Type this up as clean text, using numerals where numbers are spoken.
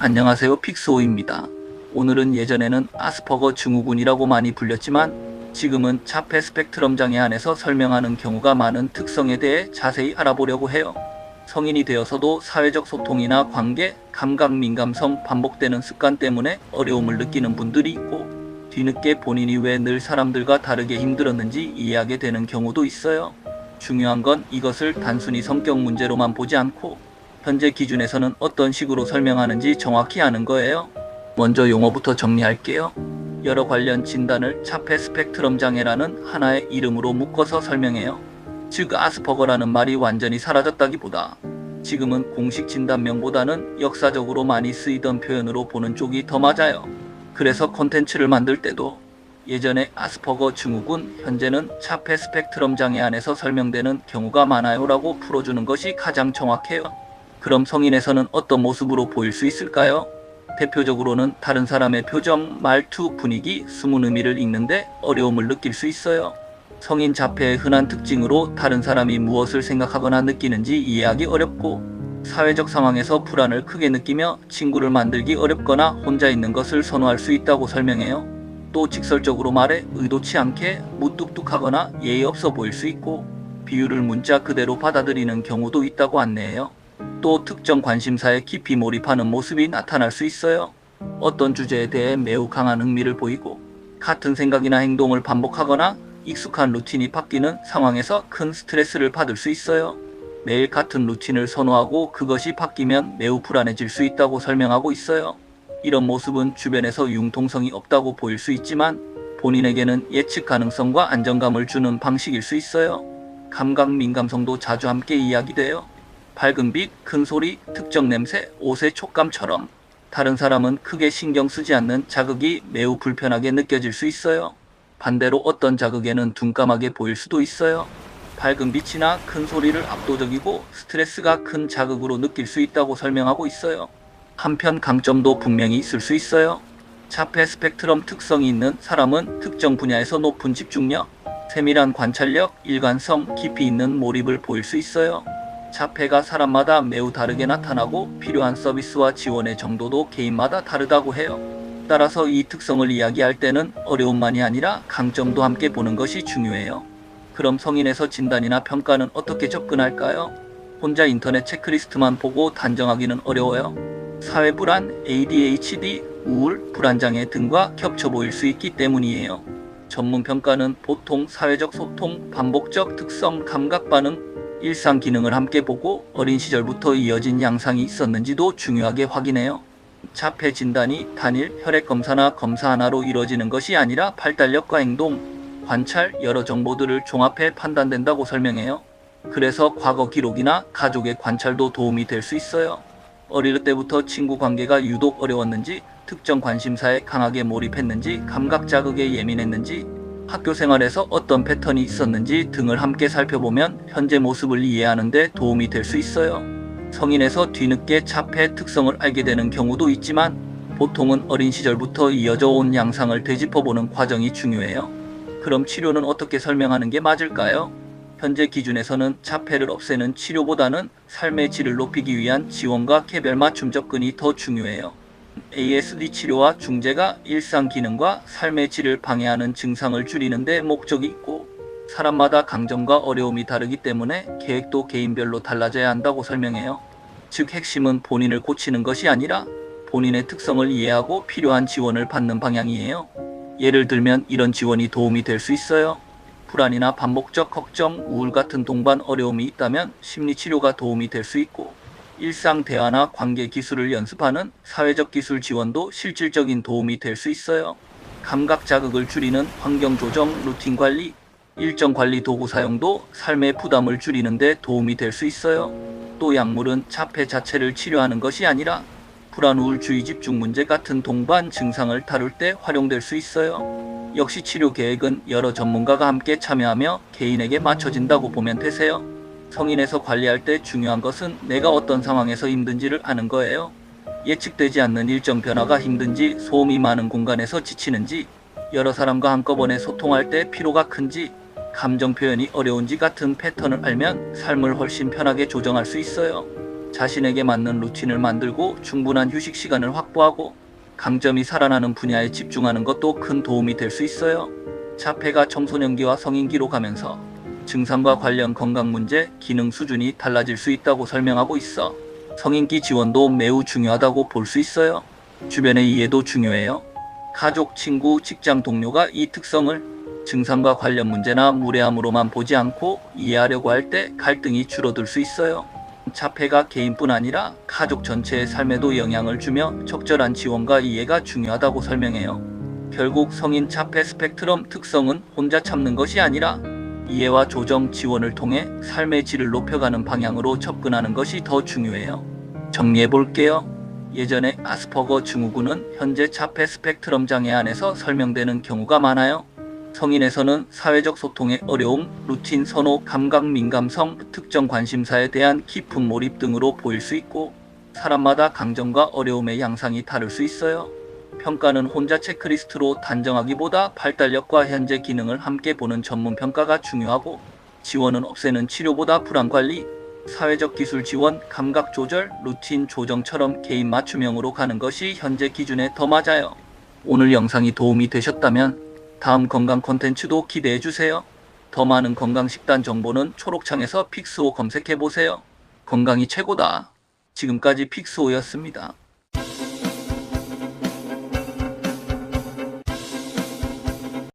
안녕하세요, 픽스호입니다. 오늘은 예전에는 아스퍼거 증후군이라고 많이 불렸지만 지금은 자폐 스펙트럼 장애 안에서 설명하는 경우가 많은 특성에 대해 자세히 알아보려고 해요. 성인이 되어서도 사회적 소통이나 관계, 감각 민감성, 반복되는 습관 때문에 어려움을 느끼는 분들이 있고, 뒤늦게 본인이 왜 늘 사람들과 다르게 힘들었는지 이해하게 되는 경우도 있어요. 중요한 건 이것을 단순히 성격 문제로만 보지 않고 현재 기준에서는 어떤 식으로 설명하는지 정확히 아는 거예요. 먼저 용어부터 정리할게요. 여러 관련 진단을 자폐 스펙트럼 장애라는 하나의 이름으로 묶어서 설명해요. 즉 아스퍼거라는 말이 완전히 사라졌다기보다 지금은 공식 진단명보다는 역사적으로 많이 쓰이던 표현으로 보는 쪽이 더 맞아요. 그래서 콘텐츠를 만들 때도 예전에 아스퍼거 증후군, 현재는 자폐 스펙트럼 장애 안에서 설명되는 경우가 많아요 라고 풀어주는 것이 가장 정확해요. 그럼 성인에서는 어떤 모습으로 보일 수 있을까요? 대표적으로는 다른 사람의 표정, 말투, 분위기, 숨은 의미를 읽는데 어려움을 느낄 수 있어요. 성인 자폐의 흔한 특징으로 다른 사람이 무엇을 생각하거나 느끼는지 이해하기 어렵고, 사회적 상황에서 불안을 크게 느끼며 친구를 만들기 어렵거나 혼자 있는 것을 선호할 수 있다고 설명해요. 또 직설적으로 말해 의도치 않게 무뚝뚝하거나 예의 없어 보일 수 있고, 비유를 문자 그대로 받아들이는 경우도 있다고 안내해요. 또 특정 관심사에 깊이 몰입하는 모습이 나타날 수 있어요. 어떤 주제에 대해 매우 강한 흥미를 보이고, 같은 생각이나 행동을 반복하거나 익숙한 루틴이 바뀌는 상황에서 큰 스트레스를 받을 수 있어요. 매일 같은 루틴을 선호하고 그것이 바뀌면 매우 불안해질 수 있다고 설명하고 있어요. 이런 모습은 주변에서 융통성이 없다고 보일 수 있지만 본인에게는 예측 가능성과 안정감을 주는 방식일 수 있어요. 감각 민감성도 자주 함께 이야기돼요. 밝은 빛, 큰 소리, 특정 냄새, 옷의 촉감처럼 다른 사람은 크게 신경 쓰지 않는 자극이 매우 불편하게 느껴질 수 있어요. 반대로 어떤 자극에는 둔감하게 보일 수도 있어요. 밝은 빛이나 큰 소리를 압도적이고 스트레스가 큰 자극으로 느낄 수 있다고 설명하고 있어요. 한편 강점도 분명히 있을 수 있어요. 자폐 스펙트럼 특성이 있는 사람은 특정 분야에서 높은 집중력, 세밀한 관찰력, 일관성, 깊이 있는 몰입을 보일 수 있어요. 자폐가 사람마다 매우 다르게 나타나고 필요한 서비스와 지원의 정도도 개인마다 다르다고 해요. 따라서 이 특성을 이야기할 때는 어려움만이 아니라 강점도 함께 보는 것이 중요해요. 그럼 성인에서 진단이나 평가는 어떻게 접근할까요? 혼자 인터넷 체크리스트만 보고 단정하기는 어려워요. 사회불안, ADHD, 우울, 불안장애 등과 겹쳐 보일 수 있기 때문이에요. 전문 평가는 보통 사회적 소통, 반복적 특성, 감각 반응, 일상 기능을 함께 보고 어린 시절부터 이어진 양상이 있었는지도 중요하게 확인해요. 자폐 진단이 단일 혈액 검사나 검사 하나로 이루어지는 것이 아니라 발달력과 행동, 관찰, 여러 정보들을 종합해 판단된다고 설명해요. 그래서 과거 기록이나 가족의 관찰도 도움이 될 수 있어요. 어릴 때부터 친구 관계가 유독 어려웠는지, 특정 관심사에 강하게 몰입했는지, 감각 자극에 예민했는지, 학교 생활에서 어떤 패턴이 있었는지 등을 함께 살펴보면 현재 모습을 이해하는 데 도움이 될 수 있어요. 성인에서 뒤늦게 자폐 특성을 알게 되는 경우도 있지만 보통은 어린 시절부터 이어져 온 양상을 되짚어보는 과정이 중요해요. 그럼 치료는 어떻게 설명하는 게 맞을까요? 현재 기준에서는 자폐를 없애는 치료보다는 삶의 질을 높이기 위한 지원과 개별 맞춤 접근이 더 중요해요. ASD 치료와 중재가 일상 기능과 삶의 질을 방해하는 증상을 줄이는 데 목적이 있고, 사람마다 강점과 어려움이 다르기 때문에 계획도 개인별로 달라져야 한다고 설명해요. 즉 핵심은 본인을 고치는 것이 아니라 본인의 특성을 이해하고 필요한 지원을 받는 방향이에요. 예를 들면 이런 지원이 도움이 될 수 있어요. 불안이나 반복적 걱정, 우울 같은 동반 어려움이 있다면 심리치료가 도움이 될 수 있고, 일상 대화나 관계 기술을 연습하는 사회적 기술 지원도 실질적인 도움이 될 수 있어요. 감각 자극을 줄이는 환경 조정, 루틴 관리, 일정 관리 도구 사용도 삶의 부담을 줄이는 데 도움이 될 수 있어요. 또 약물은 자폐 자체를 치료하는 것이 아니라 불안, 우울, 주의, 집중 문제 같은 동반 증상을 다룰 때 활용될 수 있어요. 역시 치료 계획은 여러 전문가가 함께 참여하며 개인에게 맞춰진다고 보면 되세요. 성인에서 관리할 때 중요한 것은 내가 어떤 상황에서 힘든지를 아는 거예요. 예측되지 않는 일정 변화가 힘든지, 소음이 많은 공간에서 지치는지, 여러 사람과 한꺼번에 소통할 때 피로가 큰지, 감정 표현이 어려운지 같은 패턴을 알면 삶을 훨씬 편하게 조정할 수 있어요. 자신에게 맞는 루틴을 만들고 충분한 휴식 시간을 확보하고 강점이 살아나는 분야에 집중하는 것도 큰 도움이 될 수 있어요. 자폐가 청소년기와 성인기로 가면서 증상과 관련 건강 문제, 기능 수준이 달라질 수 있다고 설명하고 있어 성인기 지원도 매우 중요하다고 볼 수 있어요. 주변의 이해도 중요해요. 가족, 친구, 직장 동료가 이 특성을 증상과 관련 문제나 무례함으로만 보지 않고 이해하려고 할 때 갈등이 줄어들 수 있어요. 자폐가 개인뿐 아니라 가족 전체의 삶에도 영향을 주며 적절한 지원과 이해가 중요하다고 설명해요. 결국 성인 자폐 스펙트럼 특성은 혼자 참는 것이 아니라 이해와 조정, 지원을 통해 삶의 질을 높여가는 방향으로 접근하는 것이 더 중요해요. 정리해 볼게요. 예전에 아스퍼거 증후군은 현재 자폐 스펙트럼 장애 안에서 설명되는 경우가 많아요. 성인에서는 사회적 소통의 어려움, 루틴 선호, 감각 민감성, 특정 관심사에 대한 깊은 몰입 등으로 보일 수 있고 사람마다 강점과 어려움의 양상이 다를 수 있어요. 평가는 혼자 체크리스트로 단정하기보다 발달력과 현재 기능을 함께 보는 전문 평가가 중요하고 지원은 없애는 치료보다 불안관리, 사회적 기술 지원, 감각 조절, 루틴 조정처럼 개인 맞춤형으로 가는 것이 현재 기준에 더 맞아요. 오늘 영상이 도움이 되셨다면 다음 건강 콘텐츠도 기대해주세요. 더 많은 건강식단 정보는 초록창에서 픽스호 검색해보세요. 건강이 최고다. 지금까지 픽스호였습니다.